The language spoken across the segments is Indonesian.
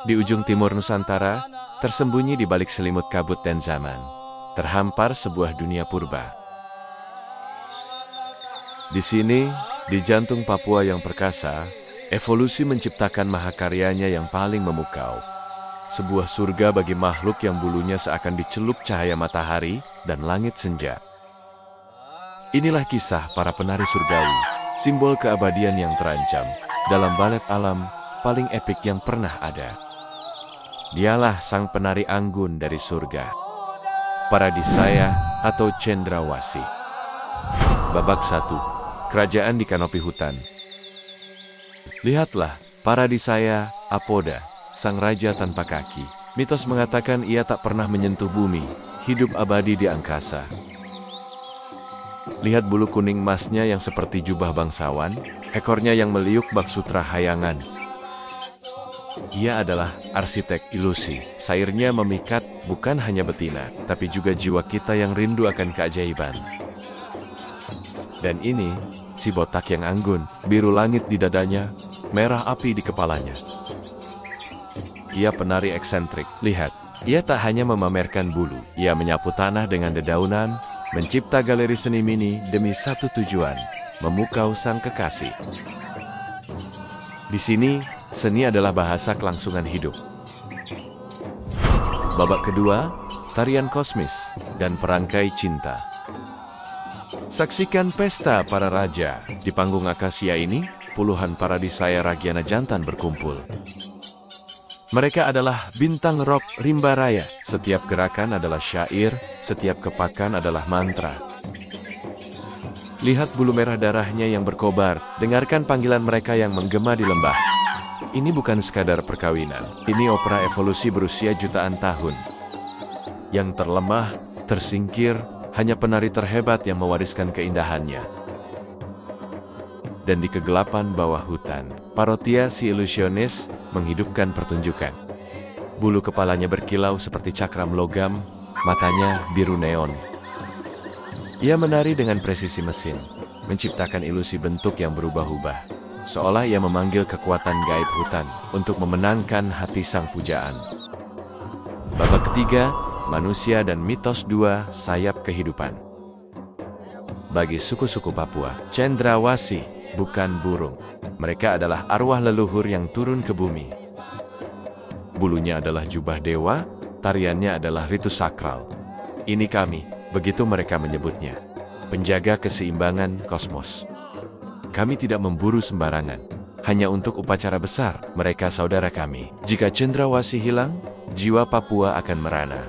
Di ujung timur Nusantara, tersembunyi di balik selimut kabut dan zaman, terhampar sebuah dunia purba. Di sini, di jantung Papua yang perkasa, evolusi menciptakan mahakaryanya yang paling memukau. Sebuah surga bagi makhluk yang bulunya seakan dicelup cahaya matahari dan langit senja. Inilah kisah para penari surgawi, simbol keabadian yang terancam dalam balet alam paling epik yang pernah ada. Dialah sang penari anggun dari surga, Paradisaya atau Cendrawasih. Babak 1. Kerajaan di kanopi hutan. Lihatlah, Paradisaya Apoda, sang raja tanpa kaki. Mitos mengatakan ia tak pernah menyentuh bumi, hidup abadi di angkasa. Lihat bulu kuning emasnya yang seperti jubah bangsawan, ekornya yang meliuk bak sutra hayangan. Ia adalah arsitek ilusi. Sairnya memikat bukan hanya betina, tapi juga jiwa kita yang rindu akan keajaiban. Dan ini, si botak yang anggun, biru langit di dadanya, merah api di kepalanya. Ia penari eksentrik. Lihat, ia tak hanya memamerkan bulu, ia menyapu tanah dengan dedaunan, mencipta galeri seni mini demi satu tujuan, memukau sang kekasih. Di sini, seni adalah bahasa kelangsungan hidup. Babak kedua, tarian kosmis dan perangkai cinta. Saksikan pesta para raja. Di panggung akasia ini, puluhan Paradisaya Ragiana jantan berkumpul. Mereka adalah bintang rock rimba raya. Setiap gerakan adalah syair, setiap kepakan adalah mantra. Lihat bulu merah darahnya yang berkobar, dengarkan panggilan mereka yang menggema di lembah. Ini bukan sekadar perkawinan, ini opera evolusi berusia jutaan tahun. Yang terlemah, tersingkir, hanya penari terhebat yang mewariskan keindahannya. Dan di kegelapan bawah hutan, Parotia si ilusionis menghidupkan pertunjukan. Bulu kepalanya berkilau seperti cakram logam, matanya biru neon. Ia menari dengan presisi mesin, menciptakan ilusi bentuk yang berubah-ubah. Seolah ia memanggil kekuatan gaib hutan untuk memenangkan hati sang pujaan. Babak ketiga, manusia dan mitos 2 sayap kehidupan. Bagi suku-suku Papua, Cendrawasih bukan burung. Mereka adalah arwah leluhur yang turun ke bumi. Bulunya adalah jubah dewa, tariannya adalah ritus sakral. Ini kami, begitu mereka menyebutnya, penjaga keseimbangan kosmos. Kami tidak memburu sembarangan, hanya untuk upacara besar. Mereka saudara kami. Jika Cendrawasih hilang, jiwa Papua akan merana.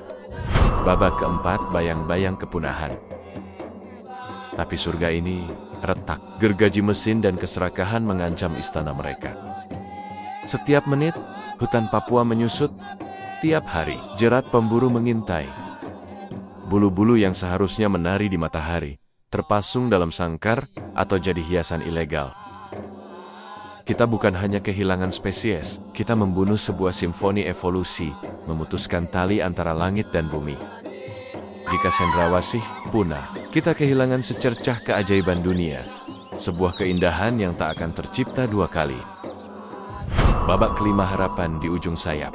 Babak keempat, bayang-bayang kepunahan. Tapi surga ini retak. Gergaji mesin dan keserakahan mengancam istana mereka. Setiap menit, hutan Papua menyusut. Tiap hari, jerat pemburu mengintai. Bulu-bulu yang seharusnya menari di matahari terpasung dalam sangkar atau jadi hiasan ilegal. Kita bukan hanya kehilangan spesies, kita membunuh sebuah simfoni evolusi, memutuskan tali antara langit dan bumi. Jika Cendrawasih punah, kita kehilangan secercah keajaiban dunia, sebuah keindahan yang tak akan tercipta 2 kali. Babak kelima, harapan di ujung sayap.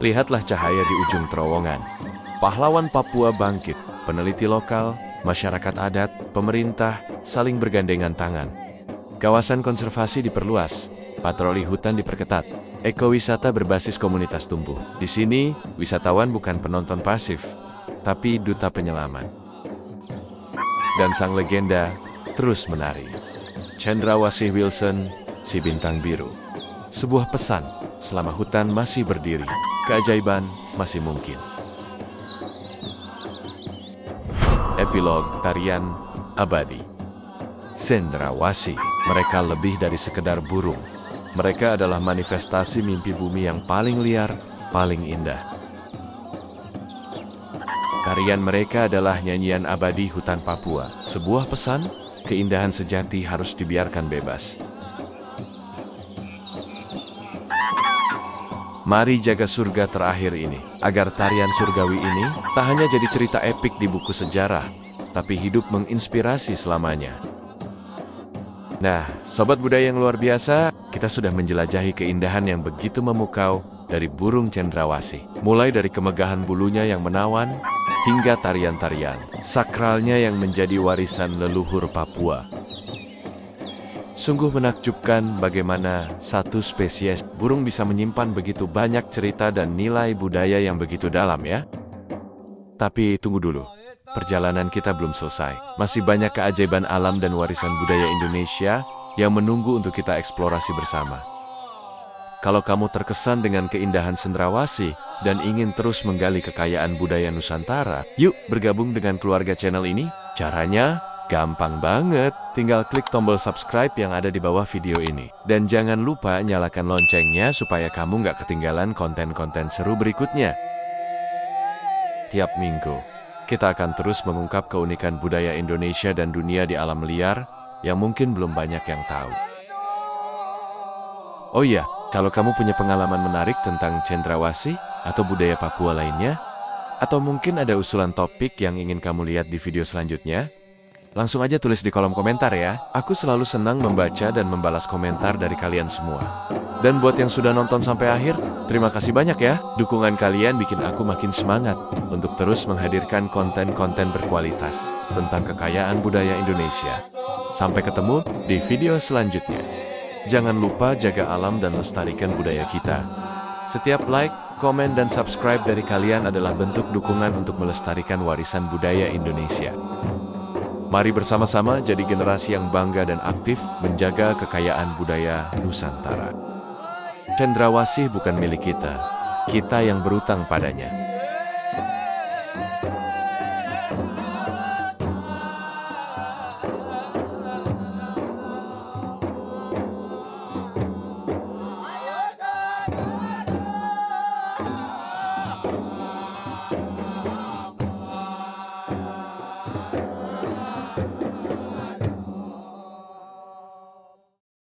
Lihatlah cahaya di ujung terowongan. Pahlawan Papua bangkit, peneliti lokal, masyarakat adat, pemerintah, saling bergandengan tangan. Kawasan konservasi diperluas, patroli hutan diperketat, ekowisata berbasis komunitas tumbuh. Di sini, wisatawan bukan penonton pasif, tapi duta penyelamat. Dan sang legenda terus menari. Cendrawasih Wilson, si bintang biru. Sebuah pesan, selama hutan masih berdiri, keajaiban masih mungkin. Epilog tarian abadi. Cendrawasih, mereka lebih dari sekedar burung. Mereka adalah manifestasi mimpi bumi yang paling liar, paling indah. Tarian mereka adalah nyanyian abadi hutan Papua. Sebuah pesan, keindahan sejati harus dibiarkan bebas. Mari jaga surga terakhir ini, agar tarian surgawi ini tak hanya jadi cerita epik di buku sejarah, tapi hidup menginspirasi selamanya. Nah, sobat budaya yang luar biasa, kita sudah menjelajahi keindahan yang begitu memukau dari burung cendrawasih. Mulai dari kemegahan bulunya yang menawan, hingga tarian-tarian sakralnya yang menjadi warisan leluhur Papua. Sungguh menakjubkan bagaimana satu spesies burung bisa menyimpan begitu banyak cerita dan nilai budaya yang begitu dalam ya. Tapi tunggu dulu, perjalanan kita belum selesai. Masih banyak keajaiban alam dan warisan budaya Indonesia yang menunggu untuk kita eksplorasi bersama. Kalau kamu terkesan dengan keindahan cendrawasih dan ingin terus menggali kekayaan budaya Nusantara, yuk bergabung dengan keluarga channel ini. Caranya gampang banget, tinggal klik tombol subscribe yang ada di bawah video ini. Dan jangan lupa nyalakan loncengnya supaya kamu nggak ketinggalan konten-konten seru berikutnya. Tiap minggu, kita akan terus mengungkap keunikan budaya Indonesia dan dunia di alam liar yang mungkin belum banyak yang tahu. Oh iya, kalau kamu punya pengalaman menarik tentang cendrawasih atau budaya Papua lainnya, atau mungkin ada usulan topik yang ingin kamu lihat di video selanjutnya, langsung aja tulis di kolom komentar ya. Aku selalu senang membaca dan membalas komentar dari kalian semua. Dan buat yang sudah nonton sampai akhir, terima kasih banyak ya. Dukungan kalian bikin aku makin semangat untuk terus menghadirkan konten-konten berkualitas tentang kekayaan budaya Indonesia. Sampai ketemu di video selanjutnya. Jangan lupa jaga alam dan lestarikan budaya kita. Setiap like, komen, dan subscribe dari kalian adalah bentuk dukungan untuk melestarikan warisan budaya Indonesia. Mari bersama-sama jadi generasi yang bangga dan aktif menjaga kekayaan budaya Nusantara. Cendrawasih bukan milik kita, kita yang berutang padanya.